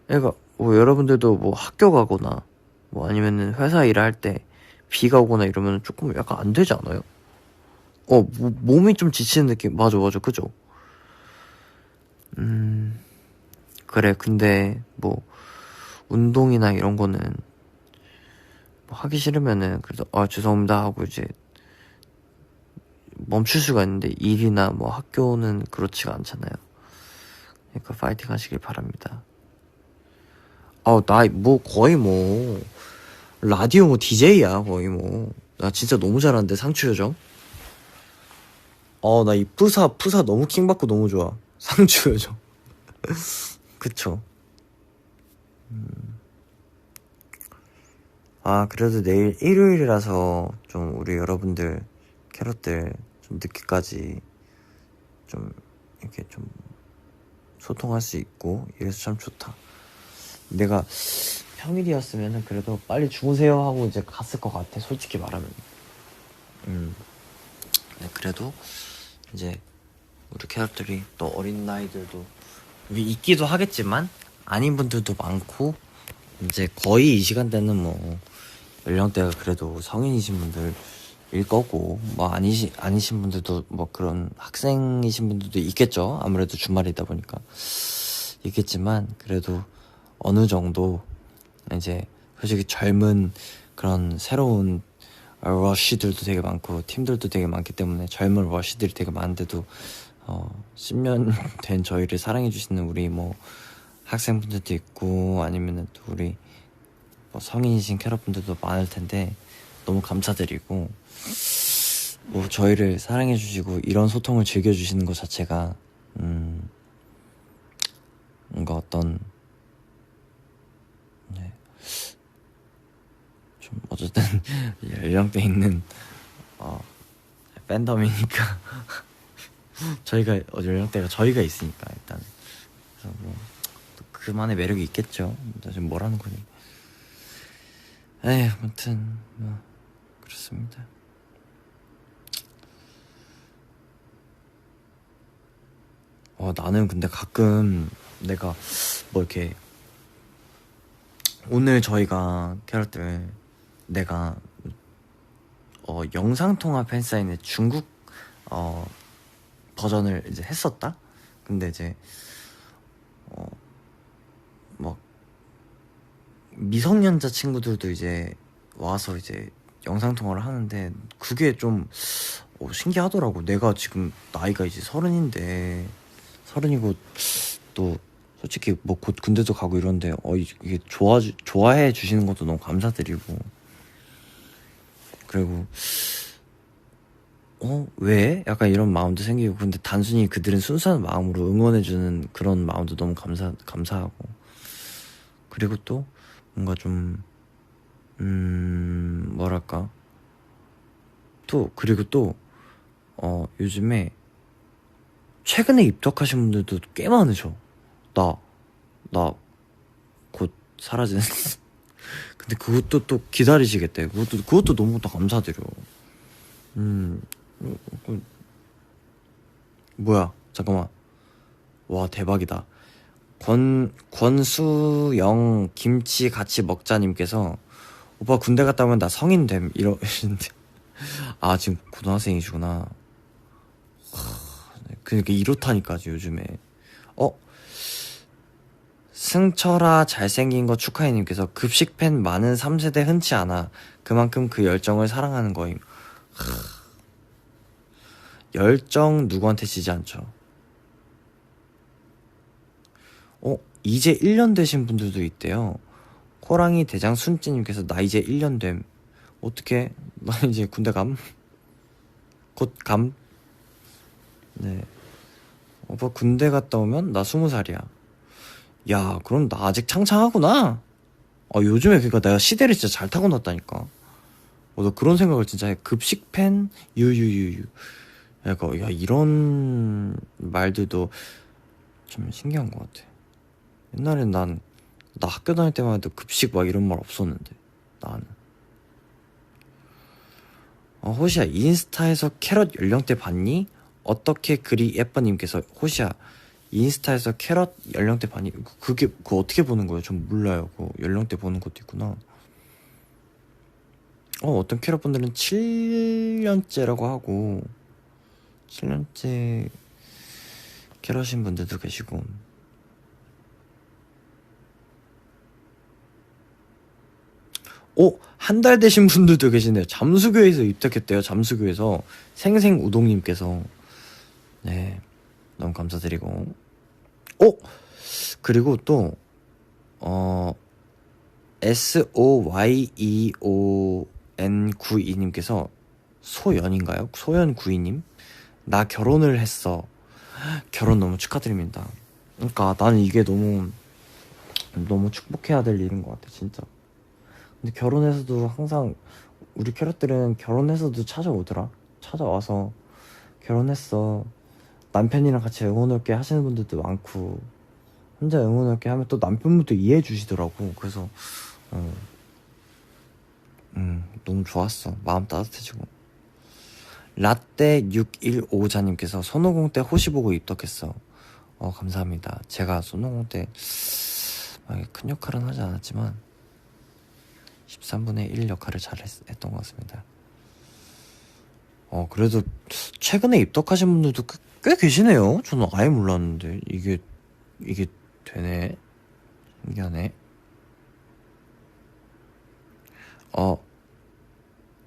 그러니까 여러분들도 뭐 학교 가거나 아니면은 회사 일할 때 비가 오거나 이러면 조금 약간 안 되지 않아요? 몸이 좀 지치는 느낌. 맞아, 그죠? 그래. 근데 운동이나 이런 거는 하기 싫으면은 그래도 죄송합니다 하고 이제 멈출 수가 있는데, 일이나 학교는 그렇지가 않잖아요. 그러니까 파이팅 하시길 바랍니다. 나 거의 라디오 DJ야 거의 나 진짜 너무 잘하는데, 상추 요정. 나 이 푸사 너무 킹받고 너무 좋아. 상추 요정. 그쵸. 그래도 내일 일요일이라서 좀 우리 여러분들 캐럿들 좀 늦게까지 좀 이렇게 좀 소통할 수 있고 이래서 참 좋다. 내가 평일이었으면은 그래도 빨리 주무세요 하고 이제 갔을 것 같아, 솔직히 말하면. 네, 그래도 이제 우리 캐럿들이 또 어린 나이들도 있기도 하겠지만 아닌 분들도 많고, 이제 거의 이 시간대는 연령대가 그래도 성인이신 분들일 거고, 아니신 분들도 그런 학생이신 분들도 있겠죠. 아무래도 주말이다 보니까 있겠지만, 그래도 어느 정도 이제 솔직히 젊은 그런 새로운 러쉬들도 되게 많고 팀들도 되게 많기 때문에, 젊은 러쉬들이 되게 많은데도 10년 된 저희를 사랑해주시는 우리 학생분들도 있고, 아니면은 또 우리 성인이신 캐럿분들도 많을 텐데, 너무 감사드리고, 저희를 사랑해주시고 이런 소통을 즐겨주시는 것 자체가 뭔가 어떤 좀 좀 어쨌든 연령대 있는 팬덤이니까 저희가 연령대가 저희가 있으니까 일단 그래서 뭐 또 그만의 매력이 있겠죠. 나 지금 뭐라는 거니? 에이 아무튼 뭐 그렇습니다. 나는 근데 가끔 내가 뭐 이렇게 오늘 저희가 캐럿들 내가 영상통화 팬사인회 중국 버전을 이제 했었다. 근데 이제 막 미성년자 친구들도 이제 와서 이제 영상통화를 하는데 그게 좀 신기하더라고. 내가 지금 나이가 이제 30인데 30이고 또 솔직히 뭐 곧 군대도 가고 이런데 이게 좋아해 주시는 것도 너무 감사드리고 그리고 왜? 약간 이런 마음도 생기고 근데 단순히 그들은 순수한 마음으로 응원해주는 그런 마음도 너무 감사하고 그리고 또 뭔가 좀 뭐랄까 그리고 또 요즘에 최근에 입덕하신 분들도 꽤 많으셔. 나 곧 사라지는 근데 그것도 또 기다리시겠대. 그것도 너무 또 감사드려. 뭐야 잠깐만. 와 대박이다. 권수영 김치 같이 먹자님께서 오빠 군대 갔다 오면 나 성인 됨 이러시는데 아 지금 고등학생이시구나. 그러니까 이렇다니까 요즘에. 승철아 잘생긴 거 축하해님께서 급식 팬 많은 3세대 흔치 않아. 그만큼 그 열정을 사랑하는 거임. 열정 누구한테 지지 않죠. 이제 1년 되신 분들도 있대요. 호랑이 대장 순찌님께서 나 이제 1년 됨. 어떻게? 나 이제 군대 감? 곧 감? 네. 오빠 군대 갔다 오면 나 20살이야. 야, 그럼 나 아직 창창하구나. 요즘에 그니까 내가 시대를 진짜 잘 타고났다니까. 나 그런 생각을 진짜 해. 급식 팬 유유유유. 그러니까 야 이런 말들도 좀 신기한 것 같아. 옛날엔 나 학교 다닐 때만 해도 급식 막 이런 말 없었는데 나는. 호시야 인스타에서 캐럿 연령대 봤니? 어떻게 그리 예뻐님께서 호시야 인스타에서 캐럿 연령대 봤니? 그거 어떻게 보는 거예요? 전 몰라요. 그 연령대 보는 것도 있구나. 어떤 캐럿 분들은 7년째라고 하고 7년째 캐럿인 분들도 계시고. 한 달 되신 분들도 계시네요. 잠수교에서 입덕했대요. 잠수교에서 생생우동님께서. 네 너무 감사드리고. 그리고 또 SOYEON92님께서 소연인가요? 소연92님 나 결혼을 했어. 결혼 너무 축하드립니다. 그러니까 나는 이게 너무 축복해야 될 일인 것 같아 진짜. 근데 결혼해서도 항상 우리 캐럿들은 결혼해서도 찾아와서 결혼했어 남편이랑 같이 응원할게 하시는 분들도 많고 혼자 응원할게 하면 또 남편분도 이해해 주시더라고. 그래서 너무 좋았어. 마음 따뜻해지고. 라떼 615자님께서 손오공 때 호시 보고 입덕했어. 감사합니다. 제가 손오공 때 큰 역할은 하지 않았지만 13분의 1 역할을 잘 했던 것 같습니다. 그래도 최근에 입덕하신 분들도 꽤 계시네요. 저는 아예 몰랐는데 이게 되네. 신기하네.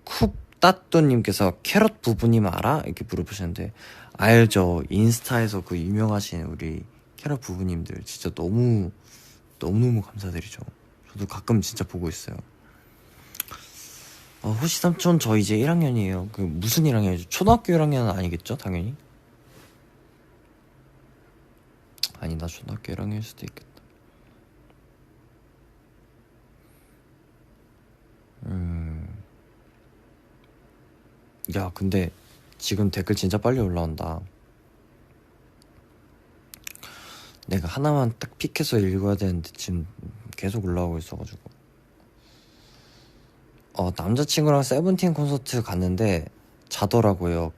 쿱따또님께서 캐럿 부부님 알아? 이렇게 물어보시는데 알죠. 인스타에서 그 유명하신 우리 캐럿 부부님들 진짜 너무 감사드리죠. 저도 가끔 진짜 보고 있어요. 호시삼촌 저 이제 1학년이에요. 그 무슨 1학년이죠? 초등학교 1학년은 아니겠죠? 당연히. 아니 나 초등학교 1학년일 수도 있겠다. 야, 근데 지금 댓글 진짜 빨리 올라온다. 내가 하나만 딱 픽해서 읽어야 되는데 지금 계속 올라오고 있어가지고. 남자친구랑 세븐틴 콘서트 갔는데 자더라고요.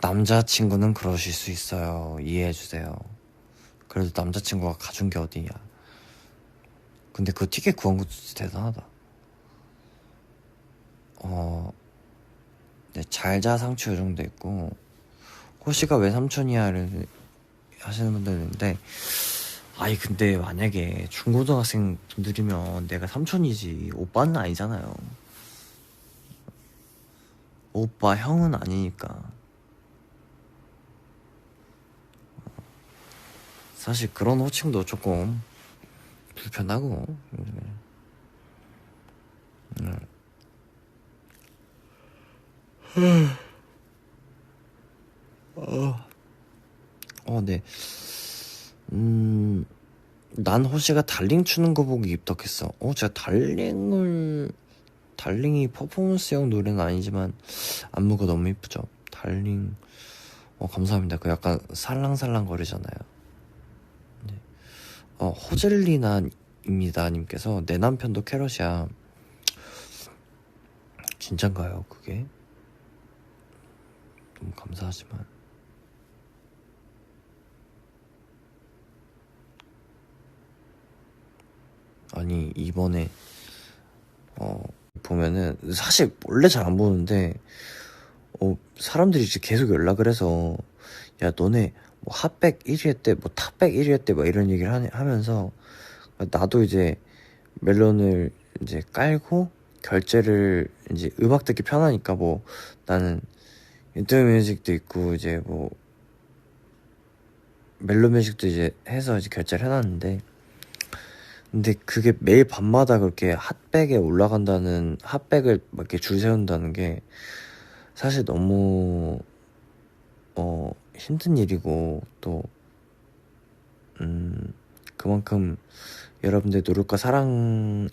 남자친구는 그러실 수 있어요. 이해해주세요. 그래도 남자친구가 가준 게 어디야. 근데 그 티켓 구한 것도 진짜 대단하다. 네, 잘자 상추 요 정도 있고, 호시가 왜 삼촌이야를 하시는 분들 있는데, 아니 근데 만약에 중고등학생 분들이면 내가 삼촌이지 오빠는 아니잖아요. 오빠 형은 아니니까. 사실 그런 호칭도 조금 불편하고. 네. 난 호시가 달링 추는 거 보고 입덕했어. 제가 달링이 퍼포먼스형 노래는 아니지만 안무가 너무 이쁘죠. 달링. 감사합니다. 그 약간 살랑살랑 거리잖아요. 네. 호젤리나입니다 님께서 내 남편도 캐럿이야. 진짠가요 그게? 너무 감사하지만 아니 이번에 보면은 사실 원래 잘 안 보는데 사람들이 이제 계속 연락을 해서 야 너네 뭐 핫백 1위 했대 뭐 탑백 1위 했대 막 이런 얘기를 하면서 나도 이제 멜론을 이제 깔고 결제를 이제 음악 듣기 편하니까 뭐 나는 인터넷 뮤직도 있고 이제 뭐 멜론 뮤직도 이제 해서 이제 결제를 해놨는데 근데 그게 매일 밤마다 그렇게 핫백에 올라간다는 핫백을 막 이렇게 줄 세운다는 게 사실 너무 힘든 일이고 또 그만큼 여러분들의 노력과 사랑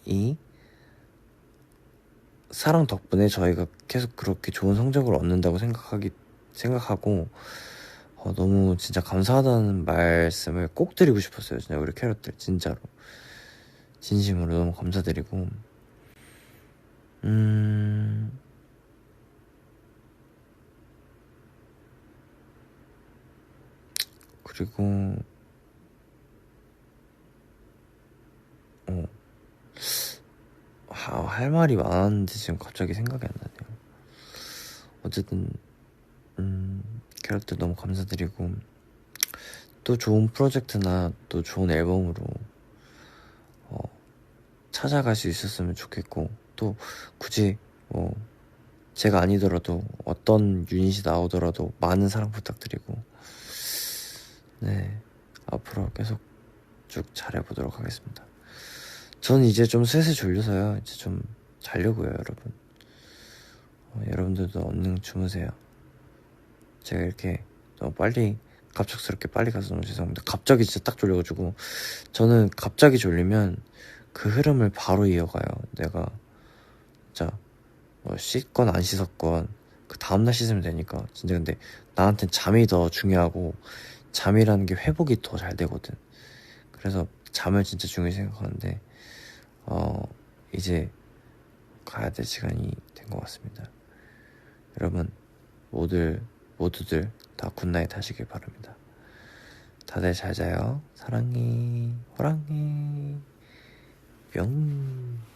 덕분에 저희가 계속 그렇게 좋은 성적을 얻는다고 생각하고 너무 진짜 감사하다는 말씀을 꼭 드리고 싶었어요. 진짜 우리 캐럿들 진짜로 진심으로 너무 감사드리고 그리고 할 말이 많았는데 지금 갑자기 생각이 안 나네요. 어쨌든 캐럿들 너무 감사드리고 또 좋은 프로젝트나 또 좋은 앨범으로 찾아갈 수 있었으면 좋겠고 또 굳이 뭐 제가 아니더라도 어떤 유닛이 나오더라도 많은 사랑 부탁드리고 네 앞으로 계속 쭉 잘해보도록 하겠습니다. 저는 이제 좀 슬슬 졸려서요. 이제 좀 자려고요 여러분. 여러분들도 얼른 주무세요. 제가 이렇게 너무 갑작스럽게 빨리 가서 너무 죄송합니다. 갑자기 진짜 딱 졸려가지고 저는 갑자기 졸리면 그 흐름을 바로 이어가요. 내가 진짜 뭐 씻건 안 씻었건 그 다음날 씻으면 되니까 진짜. 근데 나한텐 잠이 더 중요하고 잠이라는 게 회복이 더 잘 되거든. 그래서 잠을 진짜 중요히 생각하는데 이제 가야 될 시간이 된 것 같습니다. 여러분 모두들 다 굿나잇 하시길 바랍니다. 다들 잘 자요. 사랑해 호랑해 뿅.